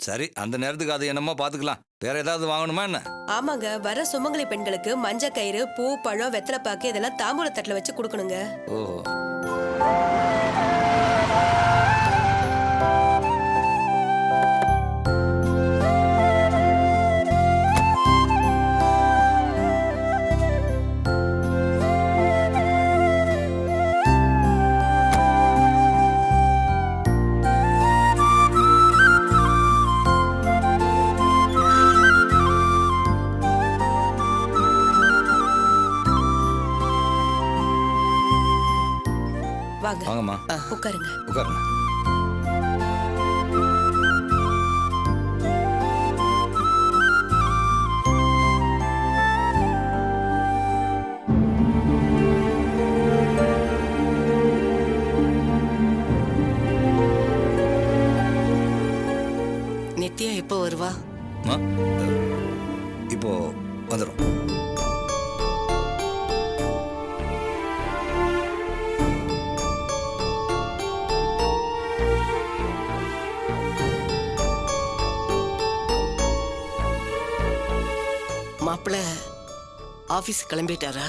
சரி, அந்த நேரத்துக்கு அது என்னமோ பாத்துக்கலாம். வேற ஏதாவது வாங்கணுமா என்ன? ஆமாங்க, வர சுமங்கலி பெண்களுக்கு மஞ்சள் கயிறு, பூ, பழம், வெத்தலைப்பாக்கு இதெல்லாம் தாம்பூல தட்டுல வச்சு கொடுக்கணுங்க. ஓஹோ. வாங்க, வாங்கம்மா, உட்காருங்க. உட்காருங்க. நித்யா எப்போ வருவா? அம்மா, இப்போ வந்துடும். மாப்பிள்ள ஆபீஸ் கிளம்பிட்டாரா?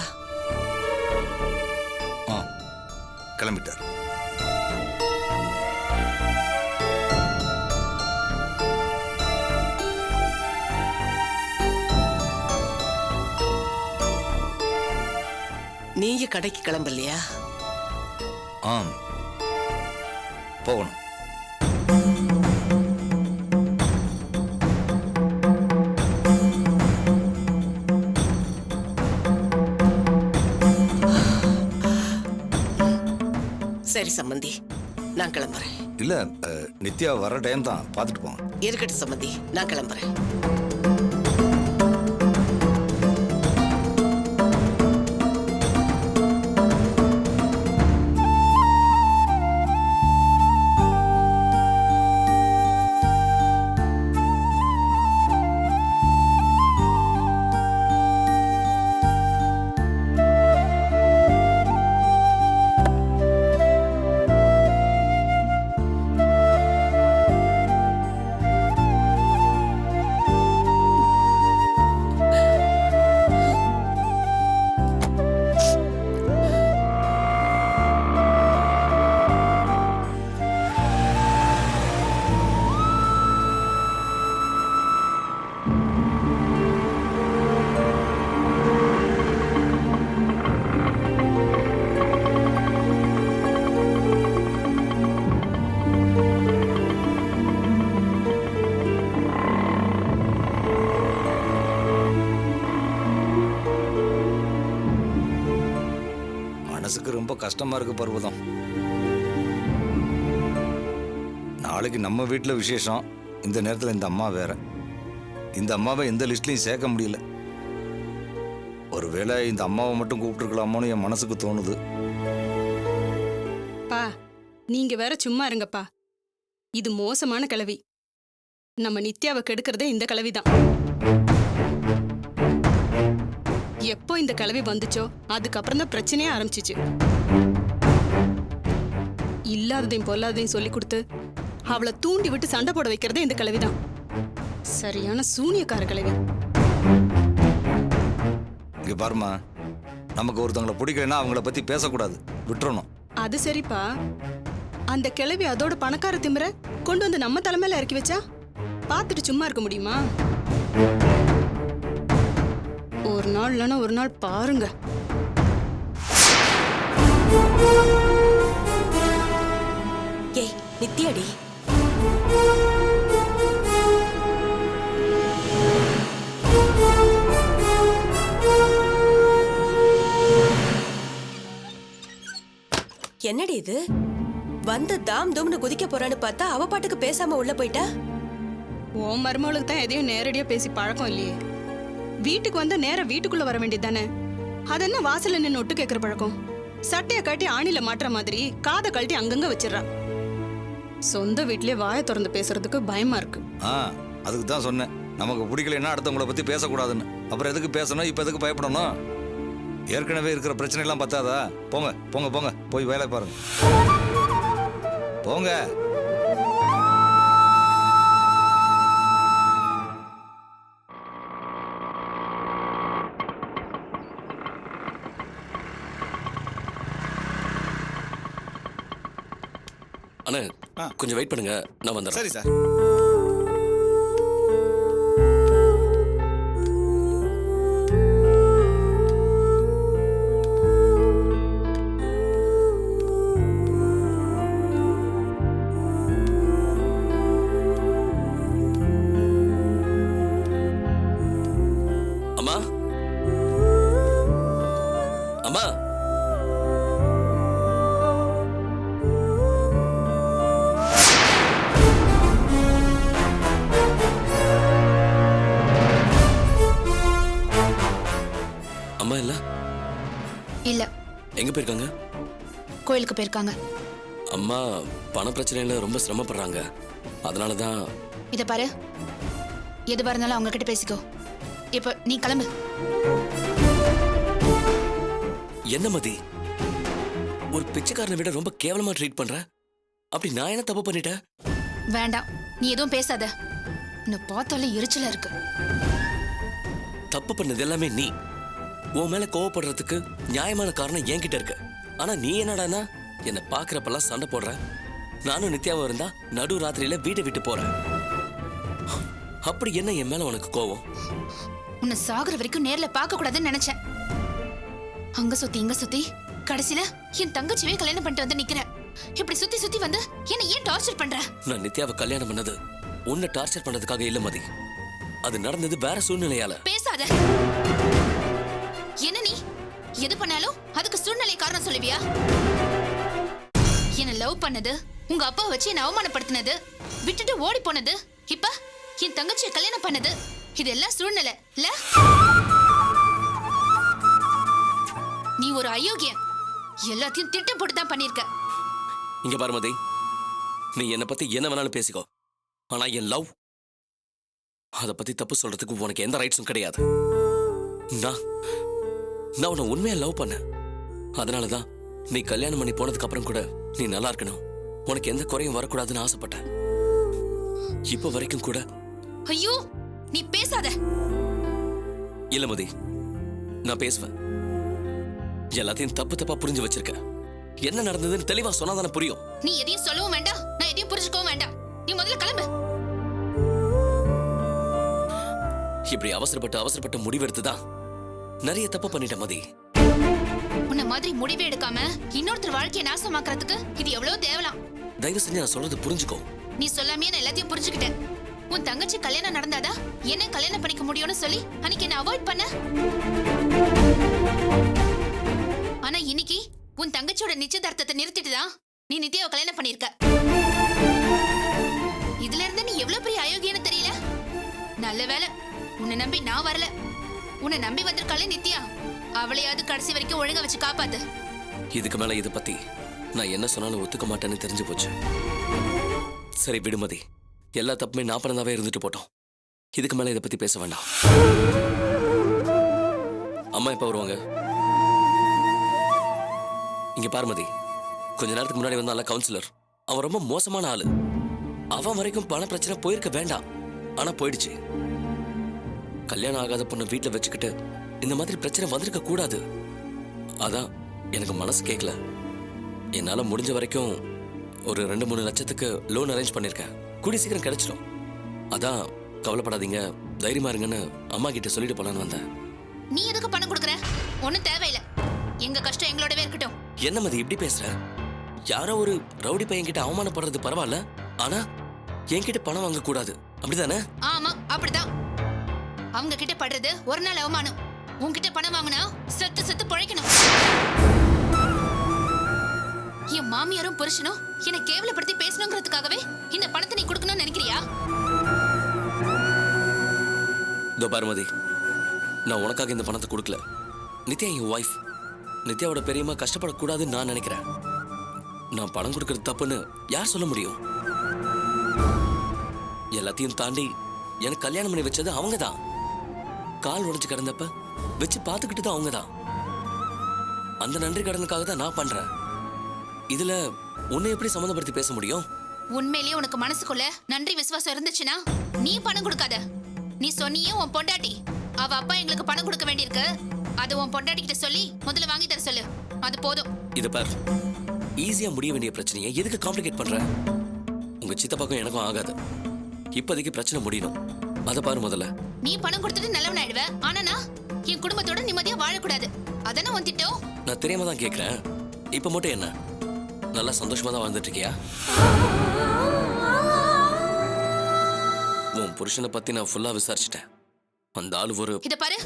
ஆ, கிளம்பிட்டார். நீங்க கடைக்கு கிளம்பலையா? ஆம், போகணும். சரி சம்பந்தி, நான் கிளம்புறேன். இல்ல, நித்யா வர டைம் தான், பார்த்துட்டு போங்க. இருக்கட்டும் சம்பந்தி, நான் கிளம்புறேன். மனசுக்கு ரொம்ப கஷ்டமா இருக்கு பர்வதம். நாளைக்கு நம்ம வீட்டில் விசேஷம். இந்த நேரத்தில் இந்த அம்மா வேற. இந்த அம்மாவை எந்த லிஸ்ட்லையும் சேர்க்க முடியல. ஒருவேளை இந்த அம்மாவை மட்டும் கூப்பிட்டுருக்கலாமோன்னு என் மனசுக்கு தோணுது. பா, நீங்க வேற சும்மா இருங்கப்பா. இது மோசமான கிழவி. நம்ம நித்யாவை கெடுக்கிறதே இந்த கிழவிதான். எப்போ இந்த கிழவி வந்துச்சோ அதுக்கப்புறம் தான் பிரச்சனையே ஆரம்பிச்சிச்சு. இல்லாததையும் பொல்லாததையும் சொல்லி கொடுத்து அவளை தூண்டி விட்டு சண்டை போட வைக்கிறதே இந்த கிழவிதான். சரியான சூனியக்கார கிழவி. இங்க பாருமா, நமக்கு ஒருத்தவங்களை பிடிக்கலன்னா அவங்கள பத்தி பேசக்கூடாது, விட்டுறணும். அது சரிப்பா. அந்த கிழவி அதோட பணக்கார திமிர கொண்டு வந்து நம்ம தலைமையில இறக்கி வச்சா பார்த்துட்டு சும்மா இருக்க முடியுமா? ஒரு நாள் இல்லைன்னா ஒரு நாள் பாருங்க. ஏய் நித்யாடி, என்னடி இது? வந்து தாம் தூம்னு குதிக்க போறான்னு பார்த்தா அவ பாட்டுக்கு பேசாம உள்ள போயிட்டா. ஓ மருமகளுக்கு தான் எதையும் நேரடியா பேசி பழக்கம் இல்லையே. வீட்டுக்கு வந்தா நேரா வீட்டுக்குள்ள வர வேண்டியது தானே. அதென்ன வாசல்ல நின்று ஒட்டு கேட்கிற பழக்கம்? சட்டைய கட்டி ஆணில மாட்டுற மாதிரி காதை கழட்டி அங்கங்க வச்சிடறா. சொந்த வீட்லயே வாயை திறந்து பேசுறதுக்கு பயமா இருக்கு. அதுக்கு தான் சொன்னேன், நமக்கு பிடிக்கலன்னா அடுத்தவங்களை பத்தி பேசக்கூடாதுன்னு. அப்புறம் எதுக்கு பேசணும், இப்ப எதுக்கு பயப்படணும்? ஏற்கனவே இருக்கிற பிரச்சனை எல்லாம் பத்தாதா? போங்க போங்க போங்க, போய் வேலை பாருங்க. போங்க. அண்ணா ஆ. கொஞ்சம் வெயிட் பண்ணுங்க, நான் வந்துடுறேன். சரி சார். அம்மா அம்மா அம்மா இல்ல இல்ல, எங்க போயிருக்காங்க? கோயிலுக்கு போயிருக்காங்க. அம்மா பண பிரச்சனையில ரொம்ப சிரமப்படுறாங்க, அதனாலதான். இத பாரு, எதுவா இருந்தாலும் அவங்க கிட்ட பேசிக்கோ. இப்ப நீ கிளம்பு. என்ன மதி, ஒரு பிச்சைக்காரனை விட ரொம்ப கேவலமா ட்ரீட் பண்ற? அப்படி நான் என்ன தப்பு பண்ணிட்டேன்? வேண்டாம், நீ எதுவும் பேசாத. உன்னை பார்த்தாலே எரிச்சலா இருக்கு. தப்பு பண்ணது எல்லாமே நீ. உன் மேல கோவப்படுறதுக்கு நியாயமான காரணம் என்கிட்ட இருக்கு. ஆனா நீ என்னடானா என்ன பாக்குறப்பெல்லாம் சண்டை போடுற. நானும் நித்யாவும் இருந்தா நடு ராத்திரியில வீட்டை விட்டு போறேன். அப்படி என்ன என் மேல உனக்கு கோவம்? உன்னை சாகுற வரைக்கும் நேர்ல பார்க்க கூடாதுன்னு நினைச்சேன். அங்க சுத்தி இங்க சுத்தி கடைசியில என் தங்கச்சியே கல்யாணம் பண்ணிட்டு வந்து நிக்கிற. இப்படி சுத்தி சுத்தி வந்து என்ன ஏன் டார்ச்சர் பண்ற? நான் நித்யாவை கல்யாணம் பண்ணது உன்னை டார்ச்சர் பண்றதுக்காக இல்ல மதி. அது நடந்தது வேற சூழ்நிலையால. பேசாத. என்ன நீ எது பண்ணாலும் அதுக்கு சூழ்நிலை காரணம் சொல்லுவியா? என்ன லவ் பண்ணது, உங்க அப்பா வச்சு என்ன அவமானப்படுத்தினது, விட்டுட்டு ஓடி போனது, இப்ப என் தங்கச்சியை கல்யாணம் பண்ணது, இதெல்லாம் சூழ்நிலை இல்ல? நீ ஒரு அயோக்கியன். எல்லாத்தையும் திட்டம் போட்டு தான் பண்ணிருக்க. இங்க பாரு மதி, நீ என்னை பத்தி என்ன வேணாலும் பேசிக்கோ. ஆனா என் லவ், அதை பத்தி தப்பு சொல்றதுக்கு உனக்கு எந்த ரைட்ஸும் கிடையாது. நான் உன்னை உண்மையா லவ் பண்ண. அதனாலதான் நீ கல்யாணம் பண்ணி போனதுக்கு அப்புறம் கூட நீ நல்லா இருக்கணும், உனக்கு எந்த குறையும் வரக்கூடாதுன்னு ஆசைப்பட்டேன். இப்ப வரைக்கும் கூட. ஐயோ, நீ பேசாத. இல்ல மதி, நான் பேசுவேன். எல்லாத்தையும் தப்பு தப்பா புரிஞ்சு வச்சிருக்க. என்ன நடந்ததுன்னு தெளிவா சொன்னாதானே புரியும். நீ எதையும் சொல்லவும் வேண்டாம், நான் எதையும் புரிஞ்சுக்கவும் வேண்டாம். நீ முதல்ல கிளம்பு. இப்படி அவசரப்பட்டு முடிவெடுத்துதான் நிறைய தப்பு பண்ணிட்ட மதி. உன்ன மாதிரி முடிவே எடுக்காம இன்னொருத்தர் வாழ்க்கையை நாசமாக்குறதுக்கு இது எவ்வளவு தேவலாம். தயவு செஞ்சு நான் சொல்றது புரிஞ்சுக்கோ. நீ சொல்லாமே நான் எல்லாத்தையும் புரிஞ்சுக்கிட்டேன். உன் தங்கச்சி கல்யாணம் நடந்தாதா என்ன கல்யாணம் பண்ணிக்க முடியும்னு சொல்லி அன்னைக்கு என்ன அவாய்ட் பண்ண. ஆனா இன்னைக்கு உன் தங்கச்சியோட நிச்சயதார்த்தத்தை நிறுத்திட்டுதான் நீ நித்யாவை கல்யாணம் பண்ணிருக்க. இதுல இருந்து நீ எவ்வளவு பெரிய அயோக்கியன்னு தெரியல. நல்ல வேலை உன்னை நம்பி நான் வரல. உன்னை நம்பி வந்திருக்காளே நித்யா, அவளையாவது கடைசி வரைக்கும் ஒழுங்கா வச்சு காப்பாத்து. இதுக்கு மேல இதை பத்தி நான் என்ன சொன்னாலும் ஒத்துக்க மாட்டேன்னு தெரிஞ்சு போச்சு. சரி விடுமதி, எல்லா தப்புமே நான் பண்ணதாவே இருந்துட்டு போட்டோம். இதுக்கு மேல இதை பத்தி பேச வேண்டாம். அம்மா எப்ப வருவாங்க? இங்க பார்மதி, கொஞ்ச நேரத்துக்கு முன்னாடி வந்தால கவுன்சிலர், அவன் ரொம்ப மோசமான ஆளு. அவன் வரைக்கும் பண பிரச்சனை போயிருக்க வேண்டாம், ஆனா போயிடுச்சு. கல்யாணம் ஆகாத பொண்ணு வீட்டுல வச்சுக்கிட்டு இந்த மாதிரி பிரச்சனை வந்திருக்க கூடாது. அதான் எனக்கு மனசு கேட்கல. என்னால முடிஞ்ச வரைக்கும் ஒரு 2-3 லட்சத்துக்கு லோன் அரேஞ்ச் பண்ணிருக்கேன். கூடி சீக்கிரம் கிடைச்சிடும். அதான் கவலைப்படாதீங்க, தைரியமா இருங்கன்னு அம்மா கிட்ட சொல்லிட்டு போலான்னு வந்தேன். நீ எதுக்கு பணம் கொடுக்குற? ஒண்ணும் தேவையில்லை. எங்க கஷ்டம் எங்களோடவே இருக்கட்டும். என்ன மதி இப்படி பேசுற? யாரோ ஒரு ரவுடி பையன் கிட்ட அவமானப்படுறது பரவாயில்ல, ஆனா என்கிட்ட பணம் வாங்க கூடாது, அப்படிதானே? ஆமா, அப்படிதான். அவங்க கிட்ட படுறது ஒரு நாள் அவமானம். உன்கிட்ட பணம் வாங்கினா செத்து செத்து பொழைக்கணும். என் மாமியாரும் புருஷனும் என்னை கேவலப்படுத்தி பேசணுங்கிறதுக்காகவே இந்த பணத்தை நீ கொடுக்கணும்னு நினைக்கிறியா? இதோ பாருமதி, நான் உனக்காக இந்த பணத்தை கொடுக்கல. நித்யா என் ஒய்ஃப். நித்யாவோட பெரியம்மா கஷ்டப்படக்கூடாதுன்னு நான் நினைக்கிறேன். நான் பணம் கொடுக்கறது தப்புன்னு யார் சொல்ல முடியும்? எல்லாத்தையும் தாண்டி எனக்கு கல்யாணம் பண்ணி வச்சது அவங்க தான். கால் உடைஞ்சு கிடந்தப்ப வச்சு பார்த்துக்கிட்டு தான் அவங்க தான். அந்த நன்றி கடனுக்காக தான் நான் பண்றேன். இதுல உன்னை எப்படி சம்மந்தப்படுத்தி பேச முடியும்? உண்மையிலேயே உனக்கு மனசுக்குள்ள நன்றி விசுவாசம் இருந்துச்சுன்னா நீ பணம் கொடுக்காத. நீ சொன்னியே உன் பொண்டாட்டி, அவ அப்பா எங்களுக்கு பணம் கொடுக்க வேண்டியிருக்கு, அது உன் பொண்டாட்டி கிட்ட சொல்லி முதல்ல வாங்கி தர சொல்லு. அது போதும். இது பார், ஈஸியா முடிய வேண்டிய பிரச்சனையை எதுக்கு காம்ப்ளிகேட் பண்ற? உங்க சித்தப்பாக்கும் எனக்கும் ஆகாது. இப்போதைக்கு பிரச்சனை முடியணும். அதை பாரு முதல்ல. நீ பணம் கொடுத்துட்டு நல்லவன் ஆயிடுவ. ஆனா நான் என் குடும்பத்தோட நிம்மதியா வாழக்கூடாது. அதானே உன் திட்டம்? நான் தெரியாம தான் கேட்கிறேன். இப்ப மட்டும் என்ன, நல்லா சந்தோஷமா தான் வாழ்ந்துட்டு இருக்கியா? உன் புருஷனை பத்தி நான் ஃபுல்லா விசாரிச்சுட்டேன். அந்த ஆளு ஒரு இத பாரு,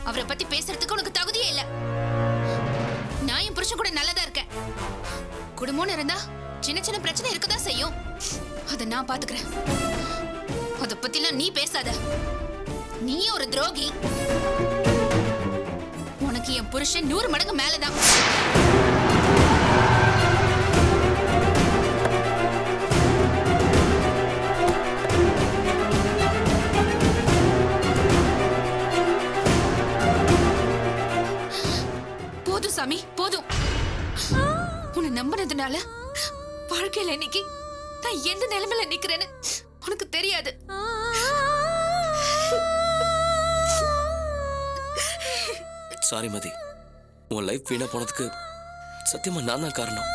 அவரை பத்தி பேசுறதுக்கு உனக்கு தகுதியே இல்ல. நான் என் புருஷன் கூட நல்லதா இருக்கேன். குடும்பம்னு இருந்தா சின்ன சின்ன பிரச்சனை இருக்கதான் செய்யும். அத நான் பாத்துக்கிறேன். அத பத்திலாம் நீ பேசாத. நீ ஒரு துரோகி. உனக்கு என் புருஷன் 100 மடங்கு மேலதான். போதும் சாமி, போதும். உன்னை நம்பினதுனால வாழ்க்கையில இன்னைக்கு நான் எந்த நிலைமையில நிக்கிறேன்னு உனக்கு தெரியாது. சாரி மதி, உன் லைஃப் வீணா போனதுக்கு சத்தியமா நான் தான் காரணம்.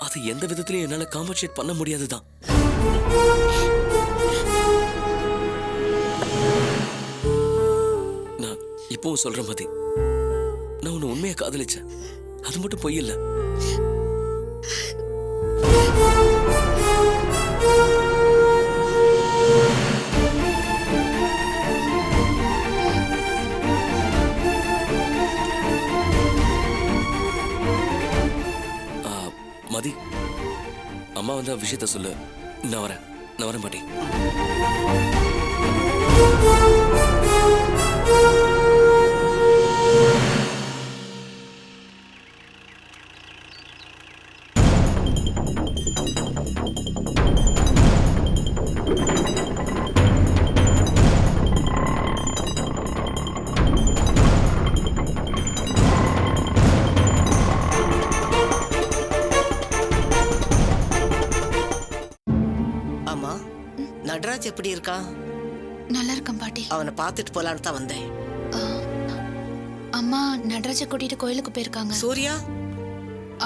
அது எந்த விதத்திலையும் என்னால காம்பன்சேட் பண்ண முடியாதுதான். நான் இப்பவும் சொல்றேன் மதி, நான் உன்னை உண்மையா காதலிச்சேன். அது மட்டும் பொய் இல்ல. மதி, அம்மா வந்த விஷயத்த சொல்லு. நான் வரேன் பாட்டி. ஆமா, நடராஜ் எப்படி இருக்கான்? நல்லா இருக்கேன் பாட்டி. அவனை பார்த்துட்டு போலான்னு தான் வந்தேன். ஆ, அம்மா நடராஜ கூட்டிட்டு கோயிலுக்கு போயிருக்காங்க. சூர்யா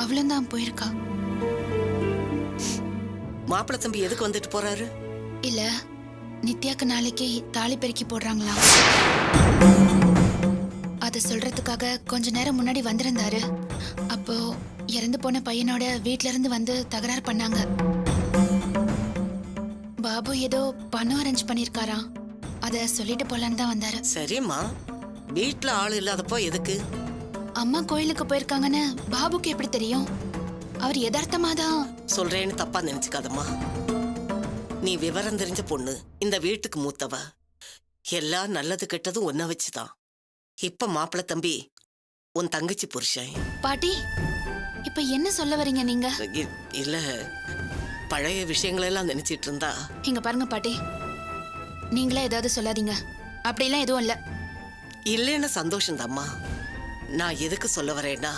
அவளும் தான் போயிருக்கா. மாப்பிள்ளை தம்பி எதுக்கு வந்துட்டு போறாரு? இல்ல, நித்யாக்கு நாளைக்கு தாலி பெருக்கி போடுறாங்களா. அத சொல்றதுக்காக கொஞ்ச நேரம் முன்னாடி வந்திருந்தாரு. அப்போ இறந்து போன பையனோட வீட்ல இருந்து வந்து தகராறு பண்ணாங்க. பாபு ஏதோ பணம் அரேஞ்ச் பண்ணிருக்காராம். அத சொல்லிட்டு போலான்னு தான் வந்தாரு. சரிம்மா, வீட்டுல ஆள் இல்லாதப்போ எதுக்கு? அம்மா கோயிலுக்கு போயிருக்காங்கன்னு பாபுக்கு எப்படி தெரியும்? அவர் யதார்த்தமா தான். சொல்றேன்னு தப்பா நினைச்சுக்காதம்மா. நீ விவரம் தெரிஞ்ச பொண்ணு, இந்த வீட்டுக்கு மூத்தவ. எல்லாம் நல்லது கெட்டதும் ஒன்ன வச்சுதான். இப்ப மாப்பிள்ளை தம்பி உன் தங்கச்சி புருஷன். பாட்டி, இப்ப என்ன சொல்ல வரீங்க நீங்க? இல்ல, பழைய விஷயங்களெல்லாம் நினைச்சிட்டு இருந்தா. இங்க பாருங்க பாட்டி, நீங்களே ஏதாவது சொல்லாதீங்க. அப்படிலாம் எதுவும் இல்ல. இல்லைன்னா சந்தோஷம்தாம்மா. நான் எதுக்கு சொல்ல வரேன்னா,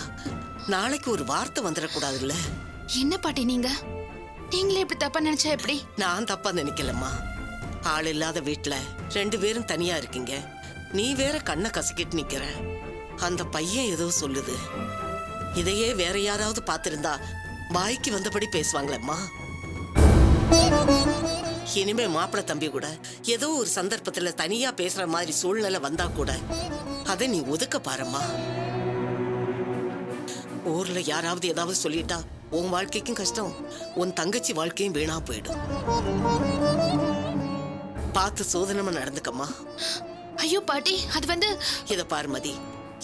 நாளைக்கு ஒரு வார்த்தை வந்துடக்கூடாதுல்ல. என்ன பாட்டி நீங்களே இப்படி தப்பா நினைச்சா எப்படி? நான் தப்பா நினைக்கலம்மா. ஆள் இல்லாத வீட்டுல 2 பேரும் தனியா இருக்கீங்க. நீ வேற கண்ணை கசக்கிட்டு நிக்கிற. அந்த பையன் ஏதோ சொல்லுது. இதையே வேற யாராவது பார்த்திருந்தா வாய்க்கு வந்தபடி பேசுவாங்களேம்மா. இனிமே மாப்பிள்ளை தம்பி கூட ஏதோ ஒரு சந்தர்ப்பத்துல தனியா பேசுற மாதிரி சூழ்நிலை வந்தா கூட அதை நீ ஒதுக்க பாரும்மா. ஊர்ல யாராவது ஏதாவது சொல்லிட்டா உன் வாழ்க்கைக்கும் கஷ்டம், உன் தங்கச்சி வாழ்க்கையும் வீணா போயிடும். பார்த்து சோதனமா நடந்துக்கம்மா. ஐயோ பாட்டி, அது வந்து. இத பாருமதி,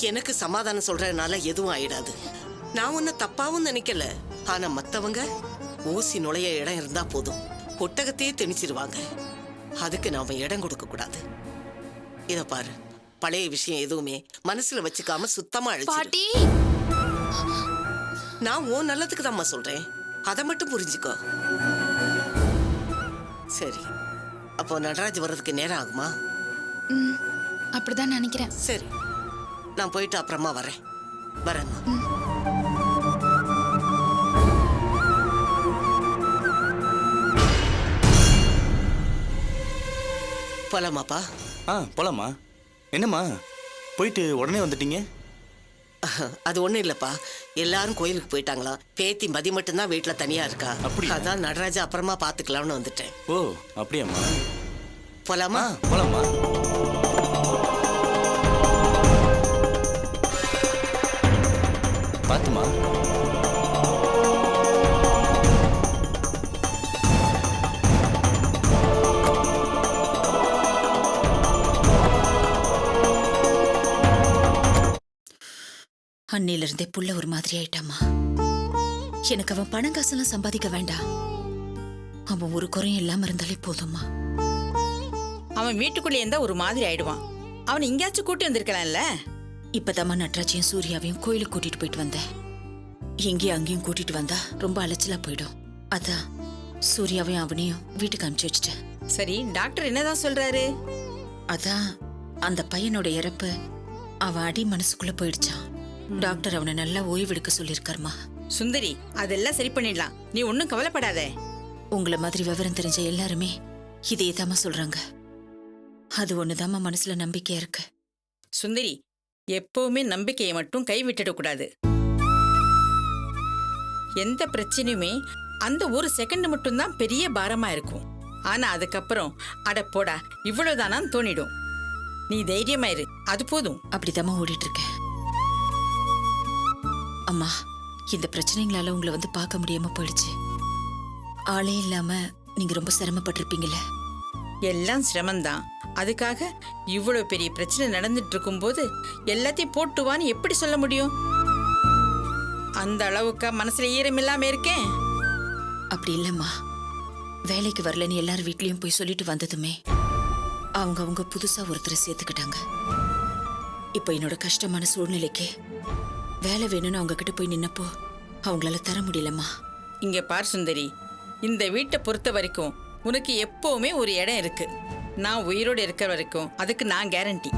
எனக்கு சமாதானம் சொல்றதுனால எதுவும் ஆயிடாது. நான் உன்னை தப்பாவும் நினைக்கல. ஆனா மத்தவங்க ஊசி நுழைய இடம் இருந்தா போதும், ஒட்டகத்தையே திணிச்சிருவாங்க. அதுக்கு நாம இடம் கொடுக்க கூடாது. இத பாரு, பழைய விஷயம் எதுவுமே மனசுல வச்சுக்காம சுத்தமா அழிச்சு. பாட்டி, நான் உன் நல்லதுக்கு தான்மா சொல்றேன். அதை மட்டும் புரிஞ்சுக்கோ. சரி, அப்போ நடராஜ் வர்றதுக்கு நேரம் ஆகுமா? அப்படிதான் நினைக்கிறேன். சரி, நான் போயிட்டு அப்புறமா வரேன். வரேம்மா. போலாமாப்பா? போலாமா? என்னம்மா போயிட்டு உடனே வந்துட்டீங்க? அது ஒண்ணும் இல்லப்பா, எல்லாரும் கோயிலுக்கு போயிட்டாங்களாம். பேத்தி மதி மட்டும்தான் வீட்டுல தனியா இருக்கா. அப்படியா? அதான் நடராஜா அப்புறமா பாத்துக்கலாம்னு வந்துட்டேன். ஓ அப்படியாம்மா? போலாமா? போலாம்மா. பாத்துமா. அன்னையில இருந்தே புள்ள ஒரு மாதிரி ஆயிட்டாமா. எனக்கு அவன் பணம் காசெல்லாம் சம்பாதிக்க வேண்டாம், அவன் ஒரு குறையும் இல்லாம இருந்தாலே போதும்மா. அவன் வீட்டுக்குள்ளே இருந்தா ஒரு மாதிரி ஆயிடுவான். அவன் எங்கேயாச்சும் கூட்டி வந்திருக்கலாம்ல. இப்பதாம்மா நட்ராஜையும் சூர்யாவையும் கோயிலுக்கு கூட்டிட்டு போயிட்டு வந்தேன். எங்கேயும் அங்கேயும் கூட்டிட்டு வந்தா ரொம்ப அலைச்சலா போயிடும். அதான் சூர்யாவையும் அவனையும் வீட்டுக்கு அனுப்பிச்சு வச்சுட்டேன். சரி, டாக்டர் என்னதான் சொல்றாரு? அதான் அந்த பையனோட இறப்பு அவன் அடி மனசுக்குள்ள போயிடுச்சான். டாக்டர் அவனை நல்லா ஓய்வெடுக்க சொல்லியிருக்காருமா. சுந்தரி, அதெல்லாம் சரி பண்ணிடலாம், நீ ஒன்னும் கவலைப்படாத. உங்களை மாதிரி விவரம் தெரிஞ்ச எல்லாருமே இதேதாம்மா சொல்றாங்க. அது ஒண்ணுதாம்மா மனசுல நம்பிக்கையா இருக்கு. சுந்தரி, எப்பவுமே நம்பிக்கையை மட்டும் கைவிட்டுட கூடாது. எந்த பிரச்சனையுமே அந்த ஒரு செகண்ட் மட்டும்தான் பெரிய பாரமா இருக்கும். ஆனா அதுக்கப்புறம் அட போடா இவ்வளவுதானான்னு தோணிடும். நீ தைரியமா இரு, அது போதும். அப்படிதாம்மா ஓடிட்டு இருக்கேன். அம்மா, இந்த பிரச்சனைங்களால உங்களை வந்து பார்க்க முடியாம போயிடுச்சு. ஆளே இல்லாம நீங்க ரொம்ப சிரமப்பட்டிருப்பீங்கல்ல. எல்லாம் சிரமம்தான். அதுக்காக இவ்வளவு பெரிய பிரச்சனை நடந்துட்டு இருக்கும்போது எல்லாத்தையும் போட்டுவான்னு எப்படி சொல்ல முடியும்? அந்த அளவுக்கு மனசுல ஈரம் இல்லாம இருக்கேன். அப்படி இல்லம்மா, வேலைக்கு வரலன்னு எல்லார் வீட்லயும் போய் சொல்லிட்டு வந்ததுமே அவங்க புதுசா ஒருத்தரை சேர்த்துக்கிட்டாங்க. இப்ப என்னோட கஷ்டமான சூழ்நிலைக்கு வேலை வேணும்னு அவங்க கிட்ட போய் நின்னப்போ அவங்களால தர முடியலம்மா. இங்க பார் சுந்தரி, இந்த வீட்டை பொறுத்த வரைக்கும் உனக்கு எப்பவுமே ஒரு இடம் இருக்கு. நான் உயிரோடு இருக்கிற வரைக்கும் அதுக்கு நான் கேரண்டி.